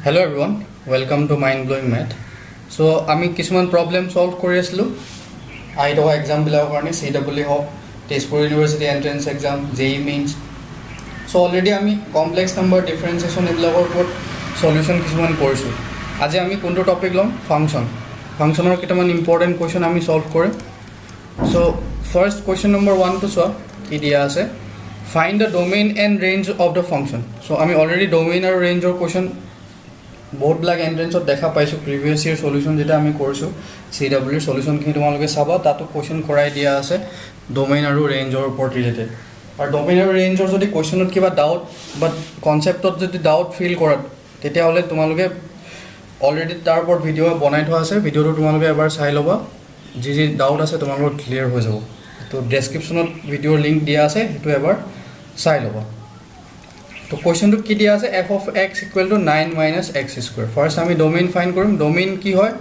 Hello everyone, welcome to Mind Blowing Math. So আমি কিছুমান problem solve কৰি আছিলোঁ আহি থকা এক্সামবিলাকৰ কাৰণে CWE হওক Tezpur university entrance exam JEE mains so' already আমি কমপ্লেক্স নাম্বাৰ ডিফাৰেঞ্চিয়েশ্যন এইবিলাকৰ ওপৰত সলিউশ্যন কিছুমান কৰিছোঁ আজি আমি কোনটো টপিক ল'ম ফাংচনৰ কেইটামান ইম্পৰ্টেণ্ট কুৱেশ্যন আমি সলভ কৰিম চ' ফাৰ্ষ্ট কুৱেশ্যন নম্বৰ 1টো চোৱা কি দিয়া আছে find the domain and range of the function so' আমি অলৰেডি ডোমেইন আৰু ৰেঞ্জৰ কুৱেশ্যন বহুতবিলাক এণ্ট্ৰেঞ্চত দেখা পাইছোঁ প্ৰিভিয়াছ ইয়েৰ সলিউশ্যন যেতিয়া আমি কৰিছোঁ CWEৰ সলিউশ্যনখিনি তোমালোকে চাবা তাতো কুৱেশ্যন কৰাই দিয়া আছে ডোমেইন আৰু ৰেঞ্জৰ ওপৰত ৰিলেটেড আৰু ডোমেইন আৰু ৰেঞ্জৰ যদি কুৱেশ্যনত কিবা ডাউট বা কনচেপ্টত যদি ডাউট ফিল কৰা তেতিয়াহ'লে তোমালোকে অলৰেডি তাৰ ওপৰত ভিডিঅ' বনাই থোৱা আছে ভিডিঅ'টো তোমালোকে এবাৰ চাই ল'বা যি ডাউট আছে তোমালোকৰ ক্লিয়াৰ হৈ যাব তো ডেছক্ৰিপশ্যনত ভিডিঅ'ৰ লিংক দিয়া আছে সেইটো এবাৰ চাই ল'বা তো কুৱেশ্যনটো কি দিয়া আছে f of x equal to 9 minus x square first আমি ডোমেইন ফাইণ্ড কৰিম ডোমেইন কি হয়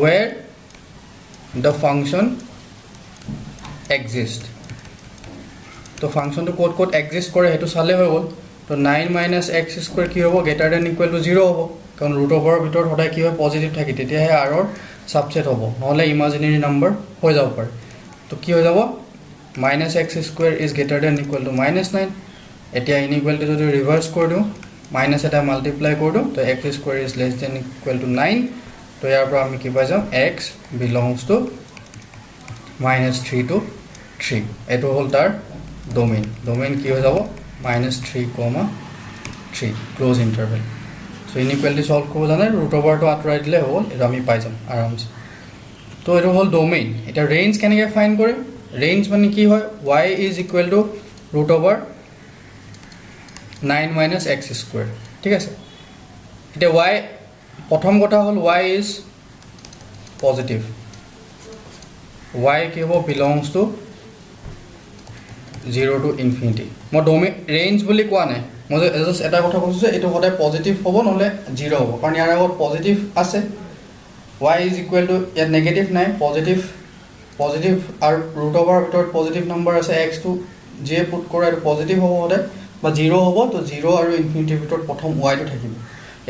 where the function exist তো ফাংচনটো ক'ত এক্সিষ্ট কৰে সেইটো চালে হৈ গ'ল তো 9 minus x square কি হ'ব গ্ৰেটাৰ দেন ইকুৱেল টু 0 হ'ব কাৰণ ৰুট অভাৰৰ ভিতৰত সদায় কি হয় পজিটিভ থাকে তেতিয়াহে আৰৰ ছাবছেট হ'ব নহ'লে ইমাজিনেৰী নাম্বাৰ হৈ যাব পাৰে তো কি হৈ যাব minus x square is greater than equal to minus 9 এতিয়া ইনইকুৱেলিটি যদি ৰিভাৰ্চ কৰি দিওঁ মাইনাছ এটা মাল্টিপ্লাই কৰি দিওঁ তো x square is less than equal to 9 তো ইয়াৰ পৰা আমি কি পাই যাম x বিলংছ টু -3 to 3 এইটো হ'ল তাৰ ডোমেইন কি হৈ যাব -3, 3 ক্লোজ ইণ্টাৰভেল চ' ইনইকুৱেলিটি ছল্ভ কৰিব জানে ৰুট অভাৰটো আঁতৰাই দিলে হৈ গ'ল এইটো আমি পাই যাম আৰামছে তো এইটো হ'ল ডোমেইন এতিয়া ৰেঞ্জ কেনেকৈ ফাইণ্ড কৰিম ৰেঞ্জ মানে কি হয় y is equal to root over 9 minus x square ঠিক আছে এতিয়া y প্ৰথম কথা হ'ল y is positive y কি হ'ব belongs to 0 to infinity মই ডোমেইন ৰেঞ্জ বুলি কোৱা নাই মই জাষ্ট এটা কথা কৈছোঁ যে এইটো সদায় পজিটিভ হ'ব নহ'লে 0 হ'ব কাৰণ ইয়াৰ আগত পজিটিভ আছে y is equal to ইয়াত নেগেটিভ নাই পজিটিভ আৰু ৰুট অভাৰৰ ভিতৰত পজিটিভ নম্বৰ আছে x টো যিয়ে পুট কৰা এইটো পজিটিভ হ'ব সদায় বা 0 হ'ব তো 0 আৰু ইনফিনিটিৰ ভিতৰত প্ৰথম y টো থাকিব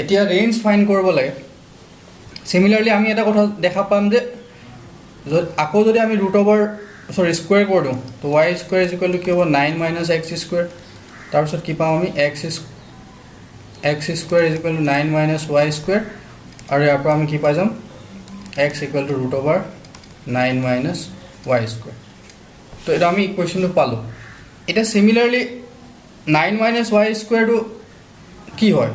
এতিয়া ৰেঞ্জ ফাইণ্ড কৰিব লাগে সিমিলাৰলি আমি এটা কথা দেখা পাম যে আকৌ যদি আমি ৰুট অভাৰ স্কুৱেৰ কৰি দিওঁ তো y square is equal to কি হ'ব 9 minus x স্কুৱেৰ তাৰপিছত কি পাম আমি x square is equal to 9 minus y square আৰু ইয়াৰ পৰা আমি কি পাই যাম x equal to root over 9 minus y square তো এটা আমি ইকুৱেশ্যনটো পালোঁ এতিয়া সিমিলাৰলি 9 minus y স্কুৱেৰটো কি হয়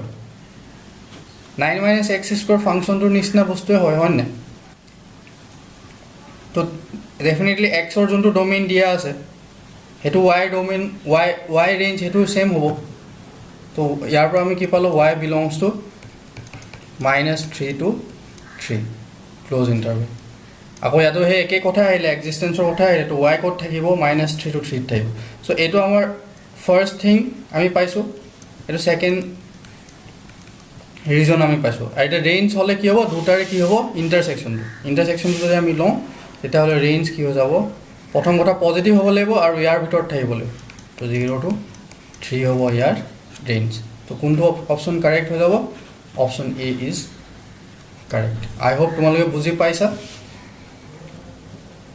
9 minus x স্কুৱেৰ ফাংচনটোৰ নিচিনা বস্তুৱে হয় হয়নে তো ডেফিনেটলি এক্সৰ যোনটো ডোমেইন দিয়া আছে সেইটো y ডোমেইন y ৰেঞ্জ সেইটো সেম হ'ব তো ইয়াৰ পৰা আমি কি পালোঁ y belongs two -3 to 3 close interval আকৌ ইয়াতো সেই একে কথা আহিলে এক্সিষ্টেঞ্চৰ কথা আহিলে তো y ক'ত থাকিব -3 to 3 থাকিব চ' এইটো আমাৰ ফাৰ্ষ্ট থিং আমি পাইছোঁ এইটো ছেকেণ্ড ৰিজন আমি পাইছোঁ আৰু এতিয়া ৰেঞ্জ হ'লে কি হ'ব দুটাৰে কি হ'ব ইণ্টাৰছেকশ্যনটো যদি আমি লওঁ তেতিয়াহ'লে ৰেঞ্জ কি হৈ যাব প্ৰথম কথা পজিটিভ হ'ব লাগিব আৰু ইয়াৰ ভিতৰত থাকিব লাগিব তো 0 to 3 হ'ব ইয়াৰ ৰেঞ্জ তো কোনটো অপশ্যন কাৰেক্ট হৈ যাব option A is correct I hope তোমালোকে বুজি পাইছা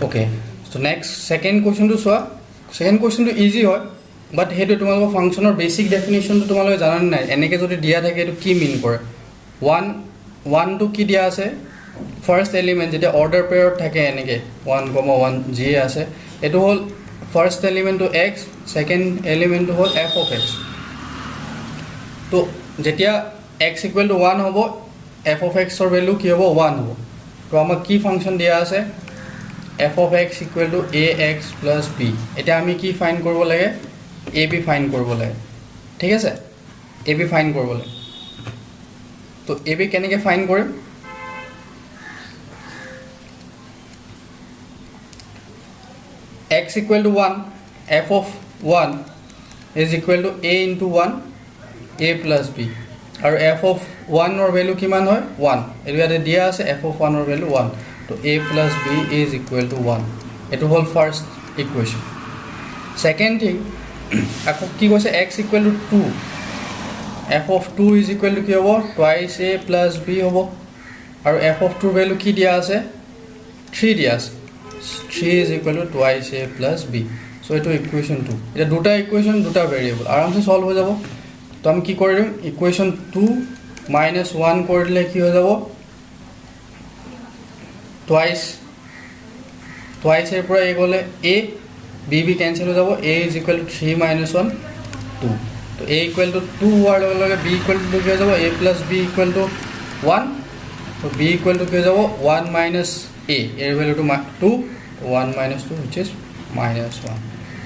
অ'কে চ' নেক্সট ছেকেণ্ড কুৱেশ্যনটো চোৱা ছেকেণ্ড কুৱেশ্যনটো ইজি হয় বাট সেইটো তোমালোকৰ ফাংচনৰ বেচিক ডেফিনেশ্যনটো তোমালোকে জানানে নাই এনেকৈ যদি দিয়া থাকে এইটো কি মিন কৰে ওৱানটো কি দিয়া আছে ফাৰ্ষ্ট এলিমেণ্ট যেতিয়া অৰ্ডাৰ পেয়াৰত থাকে এনেকৈ 1,1 যিয়ে আছে এইটো হ'ল ফাৰ্ষ্ট এলিমেণ্টটো x ছেকেণ্ড এলিমেণ্টটো হ'ল f of x তো যেতিয়া x ইকুৱেল টু 1 হ'ব f of x ৰ ভেলু কি হ'ব 1 হ'ব তো আমাক কি ফাংচন দিয়া আছে f of x equal to ax plus b এতিয়া আমি কি ফাইণ্ড কৰিব লাগে ab ফাইণ্ড কৰিব লাগে ঠিক আছে ab ফাইণ্ড কৰিব লাগে তো ab কেনেকৈ ফাইণ্ড কৰিম x equal to 1 f of 1 is equal to a into 1 a plus b আৰু f of 1 ৰ ভেলু কিমান হয় 1 এইটো ইয়াতে দিয়া আছে f of 1 ৰ ভেলু 1 তো a plus b is equal to 1 এইটো হ'ল ফাৰ্ষ্ট ইকুৱেশ্যন ছেকেণ্ড থিং আকৌ কি কৈছে x equal to 2 f of 2 is equal to কি হ'ব twice a plus b হ'ব আৰু f of 2 ভ্যালু কি দিয়া আছে 3 দিয়া আছে 3 is equal to twice a plus b so এটো ইকুয়েশন 2 এটা দুটা ইকুয়েশন দুটা ভেরিয়েবল আরামসে সলভ হৈ যাব তো আমি কি কৰিম ইকুয়েশন 2 minus 1 কৰি দিলে কি হৈ যাব twice এৰ পৰা a গলে a b ক্যান্সেল হৈ যাব a is equal to 3 minus 1 2 তো a equal to 2 হোৱাৰ লগে লগে b equal to কি হৈ যাব a plus b equal to 1 তো b equal to কি হৈ যাব 1 minus a এর value two 2 1 minus 2 which is minus 1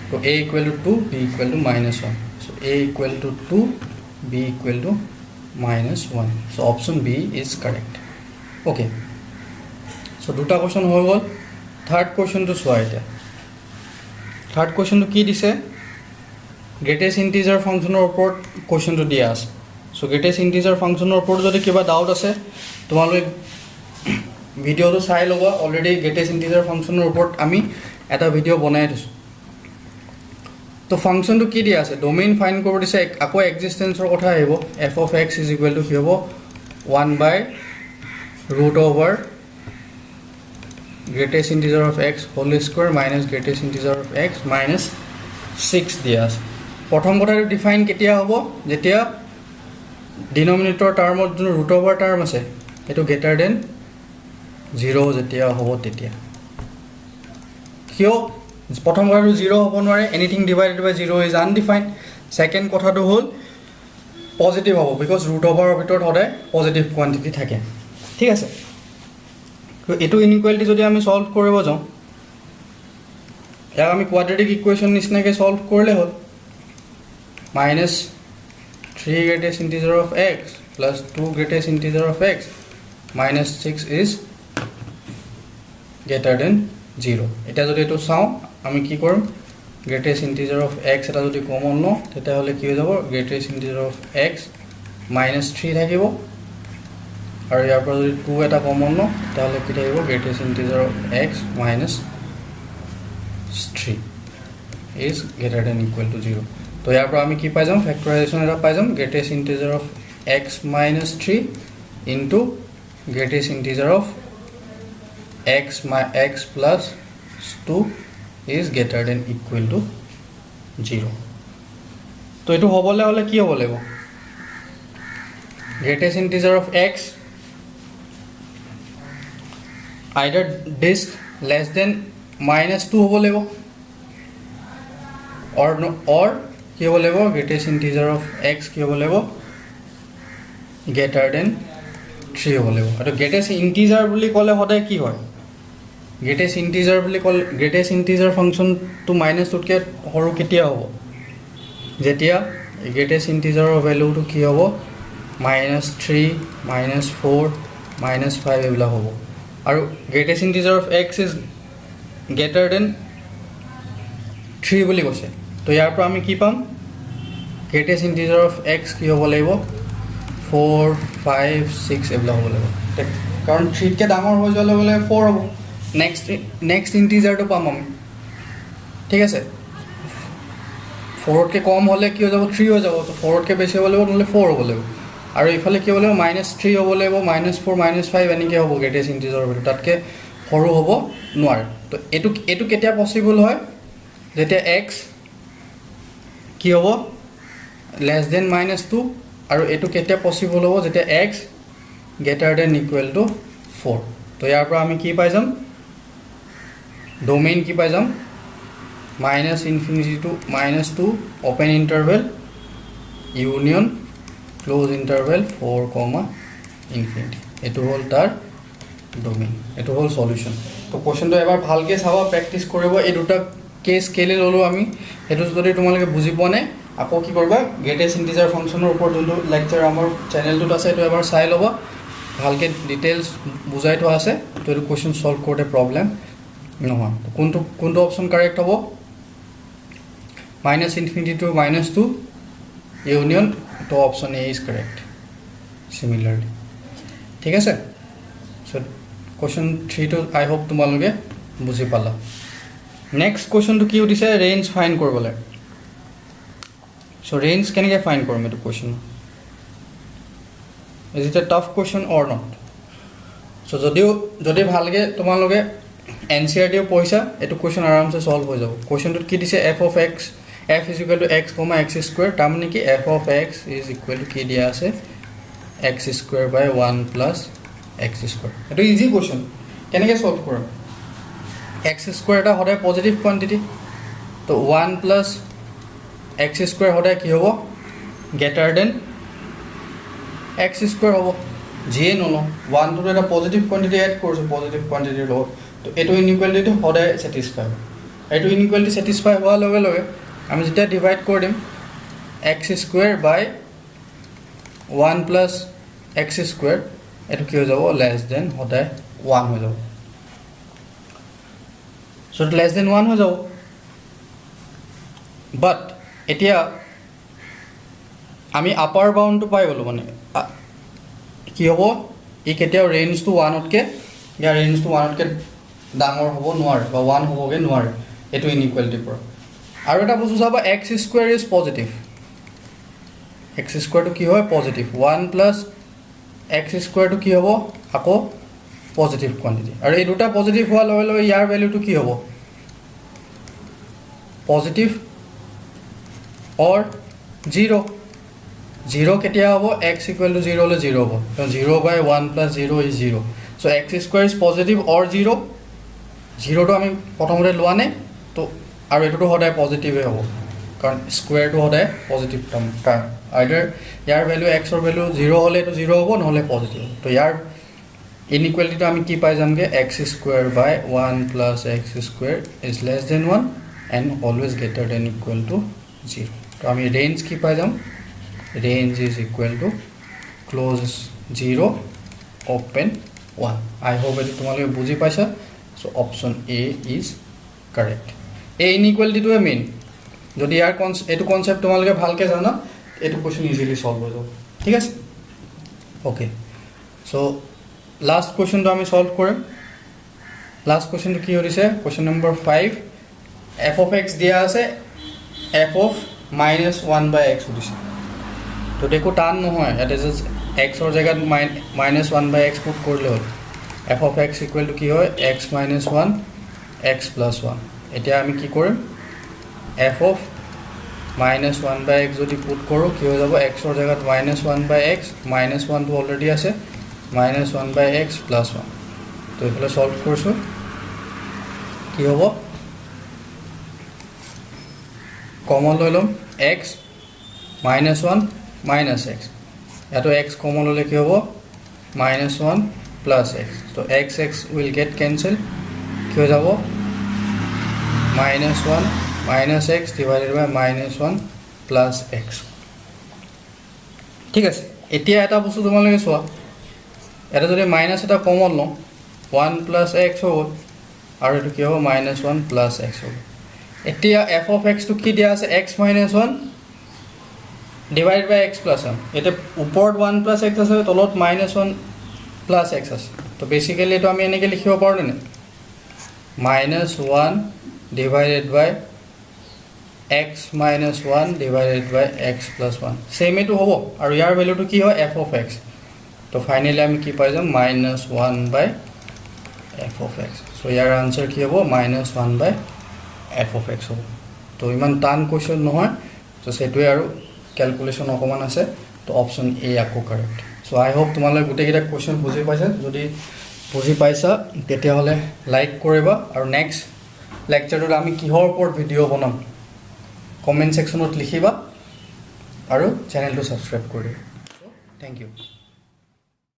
so a equal to 2 b equal to minus 1 so a equal to 2 b equal to minus 1 so option b is correct okay so দুটা question হৈ গল third question তো সোয়া এটা third question তো কি দিছে greatest integer ফাংশনের উপর question তো দিয়া আছে সো গ্রেটেস্ট ইন্টিজার ফাংশনের উপর যদি কিবা ডাউট আছে তোমালোকে ভিডিও তো চাই লবা অলরেডি গ্রেটেস্ট ইন্টিজার ফাংশনের উপর আমি এটা ভিডিও বনাই দিছো তো ফাংশন তো কি দিয়া আছে ডোমেইন ফাইন কৰিব দিছে আকৌ এক্সিস্টেন্সৰ কথা আহিব f of x is equal to কি হ'ব 1 by root over greatest integer of x whole square minus greatest integer of x minus 6 দিয়া আছে প্ৰথম কথাটো ডিফাইন কেতিয়া হ'ব যেতিয়া ডিনোমিনেটৰ টাৰ্মত যোন root over টাৰ্ম আছে এটো গ্ৰেটাৰ দেন 0 যেতিয়া হ'ব তেতিয়া কিয় প্ৰথম কথাটো 0 হ'ব নোৱাৰে anything divided by 0 is undefined second কথাটো হ'ল পজিটিভ হ'ব বিকজ root over ৰ ভিতৰত সদায় পজিটিভ কোৱান্টিটি থাকে ঠিক আছে তো এটো ইনইকুয়ালিটি যদি আমি সলভ কৰিব যাওঁ ইয়াক আমি কোয়াড্ৰেটিক ইকুয়েশন নিচিনাকৈ সলভ কৰিলে হ'ল minus 3 greatest integer of x plus 2 greatest integer of x minus 6 is greater than 0 এটা যদি এটো চাও আমি কি কৰিম greatest integer of x এটা যদি কমন লওঁ তেতিয়াহলে কি হৈ যাব greatest integer of x minus 3 থাকিব আৰু ইয়াৰ পৰা যদি 2 এটা কমন লওঁ তাহলে কি থাকিব greatest integer of x minus 3 is greater than equal to 0 তো ইয়াৰ পৰা আমি কি পাই যাম ফ্যাক্টৰাইজেশন এটা পাই যাম greatest integer of x minus 3 into greatest integer of x plus 2 is greater than equal to 0 তো এটো হবলে হলে কি হ'ব লাগিব greatest integer of x either this less than minus 2 হ'ব লাগিব or কি হ'ব লাগিব greatest integer of x কি হ'ব লাগিব greater than 3 হ'ব লাগিব আৰু greatest integer বুলি ক'লে সদায় কি হয় greatest integer বুলি ক'লে greatest integer function to minus টুতকে সৰু কেতিয়া হ'ব যেতিয়া greatest integer ৰ ভ্যালু টু কি হ'ব -3 -4 -5 এবলা হ'ব আৰু greatest integer of x is greater than 3 বুলি কৈছে তো ইয়াৰ পৰা আমি কি পাম greatest integer of x কি হ'ব লাগিব 4 5 6 এবলা হ'ব লাগিব কাৰণ 3 কে ডাঙৰ হৈ যোৱা লগে লগে 4 হ'ব নেক্সট ইন্টিজার তো পাম আমি ঠিক আছে 4 কে কম হলে কি হৈ যাব 3 হৈ যাব তো 4 কে বেছি হ'ব লাগিব নহলে 4 হ'ব লাগিব আৰু ইফালে কি হ'ব লাগিব -3 হ'ব লাগিব -4 -5 এনেকে হ'ব গ্ৰেটেস্ট ইন্টিজাৰ হ'ব তাতকে সৰু হ'ব নোৱাৰে তো এটো কেতিয়া পসিবল হয় যেতিয়া x কি হ'ব less than -2 আৰু এটো কেতিয়া পসিবল হ'ব যেতিয়া x greater than equal to 4 তো ইয়াৰ পৰা আমি কি পাই যাম ডোমেইন কি পাই যাম -infinity to -2 open interval union close interval 4 infinity এটো হল তার ডোমেইন এটো হল সলিউশন তো কোশ্চেনটো এবাৰ ভালকে চাবা প্ৰ্যাকটিস কৰিব এই দুটা কেস কেলে ললো আমি এটো যদি তোমালোকে বুজি পোৱা নাই আকৌ কি কৰিবা গ্ৰেটেস্ট ইন্টিজাৰ ফাংশনৰ ওপৰত যোনটো লেকচাৰ আমাৰ চেনেলটোত আছে এটো এবাৰ চাই লবা ভালকে ডিটেইলস বুজাই থোৱা আছে তো এই কোশ্চেন সলভ কৰোতে প্ৰবলেম নহয় তো কোনটো অপশন কারেক্ট হ'ব -infinity to -2 union তো option A is correct similarly ঠিক আছে সো কোশ্চেন 3 তো আই হোপ তোমালোকে বুজি পালা নেক্সট কোশ্চেন তো কি উঠিছে ৰেঞ্জ ফাইন্ড কৰিবলৈ সো ৰেঞ্জ কেনেকৈ ফাইন্ড কৰিম এটো question is it a tough question or not so' যদি ভালকৈ তোমালোকে NCERT পইচা এইটো কুৱেশ্যন আৰামছে ছল্ভ হৈ যাব কুৱেশ্যনটোত কি দিছে f of x f is equal to x, x square তাৰমানে কি f of x is equal to কি দিয়া আছে x square by 1 plus x square এইটো ইজি কুৱেশ্যন কেনেকৈ ছল্ভ কৰিম x square এটা সদায় পজিটিভ কোৱান্টিটি তো 1 plus x square সদায় কি হ'ব গ্ৰেটাৰ দেন x square হ'ব যিয়ে নলওঁ 1 টো এটা পজিটিভ কোৱান্টিটি এড কৰিছোঁ পজিটিভ কোৱান্টিটিৰ লগত তো এইটো ইনইকুৱেলিটিটো সদায় ছেটিছফাই হ'ব এইটো ইনইকুৱেলিটি ছেটিছফাই হোৱাৰ লগে লগে আমি যেতিয়া ডিভাইড কৰি দিম x square by 1 plus x square এইটো কি হৈ যাব লেছ দেন সদায় 1 হৈ যাব চ' লেছ দেন 1 হৈ যাব বাট এতিয়া আমি আপাৰ বাউণ্ডটো পাই গ'লোঁ মানে কি হ'ব ই কেতিয়াও ৰেঞ্জটো 1তকৈ ইয়াৰ ৰেঞ্জটো 1তকৈ ডাঙৰ হ'ব নোৱাৰে বা 1 হ'বগৈ নোৱাৰে এইটো ইনইকুৱেলিটিৰ পৰা আৰু এটা বস্তু চাবা x square is positive x squareটো কি হয় পজিটিভ 1 প্লাছ x squareটো কি হ'ব আকৌ পজিটিভ কোৱান্টিটি আৰু এই দুটা পজিটিভ হোৱাৰ লগে লগে ইয়াৰ ভেলুটো কি হ'ব পজিটিভ অৰ 0 কেতিয়া হ'ব x equal to 0 হ'লে 0 হ'ব 0 by 1 plus 0 is 0 so x square is positive or 0 0টো আমি প্ৰথমতে লোৱা নাই তো আৰু এইটোতো সদায় পজিটিভে হ'ব কাৰণ স্কুৱেৰটো সদায় পজিটিভ টাৰ্ম আইদাৰ ইয়াৰ ভেলু এক্সৰ ভেলু 0 হ'লে এইটো 0 হ'ব নহ'লে পজিটিভ তো ইয়াৰ ইনইকুৱেলিটিটো আমি কি পাই যামগৈ x square by 1 plus x square is less than 1 and always greater than equal to 0 তো আমি ৰেঞ্জ কি পাই যাম range is equal to close 0 open 1 I hope এইটো তোমালোকে বুজি পাইছা চ' অপশ্যন এ ইজ কাৰেক্ট এই ইনইকুৱেলিটিটোৱে মেইন যদি ইয়াৰ এইটো কনচেপ্ট তোমালোকে ভালকৈ জানা এইটো কুৱেশ্যন ইজিলি ছল্ভ হৈ যাব ঠিক আছে অ'কে চ' লাষ্ট কুৱেশ্যনটো আমি ছল্ভ কৰিম লাষ্ট কুৱেশ্যনটো কি সুধিছে question number 5 f of x দিয়া আছে f of -1 by x সুধিছে তো দেখো টান নহয় ইয়াতে জাষ্ট এক্সৰ জেগাত -1 by x পুট কৰিলে হ'ল f of x equal to কি হয় x minus 1 x plus 1 এতিয়া আমি কি কৰিম f of -1 by x যদি পুট কৰোঁ কি হৈ যাব xৰ জেগাত -1 by x -1 টো অলৰেডি আছে -1 by x plus 1 তো এইফালে সলভ কৰিছোঁ কি হ'ব কমন লৈ ল'ম x -1 minus x ইয়াতো x কমন ল'লে কি হ'ব -1 plus x so x will get cancelled কি হৈ যাব -1 minus x divided by -1 plus x ঠিক আছে এতিয়া এটা বস্তু তোমালোকে চোৱা এটা যদি মাইনাছ এটা কমন লওঁ 1 plus x হ'ব আৰু এইটো কি হ'ব -1 plus x হ'ব এতিয়া f of x টো কি দিয়া আছে x minus 1 divided by x plus 1 এটা ওপৰত 1 plus x আছে তলত -1 plus x আছে তো বেসিক্যালি এটা আমি এনেকৈ লিখিব পাৰোঁ নে -1 divided by x minus 1 divided by x plus 1 same এটো হ'ব আৰু ইয়াৰ ভ্যালুটো কি হয় f of x তো ফাইনালি আমি কি পাই যাম -1 by f of x so year answer কি হ'ব -1 by f of x হ'ব তো ইমান টান কোৱেশ্চন নহয় তো সেটোৱে আৰু ক্যালকুলেশন অকমান আছে তো অপশন এ আকো কাৰেক্ট সো আই হোপ তোমালোকে গোটেইকেইটা কোৱেশ্চন বুজি পাইছা যদি বুজি পাইছা তেতিয়াহ'লে লাইক কৰিবা আৰু নেক্সট লেকচাৰত আমি কিহৰ ওপৰত ভিডিঅ' বনাম কমেন্ট সেকশনত লিখিবা আৰু চেনেলটো সাবস্ক্ৰাইব কৰি দিবা থ্যাংক ইউ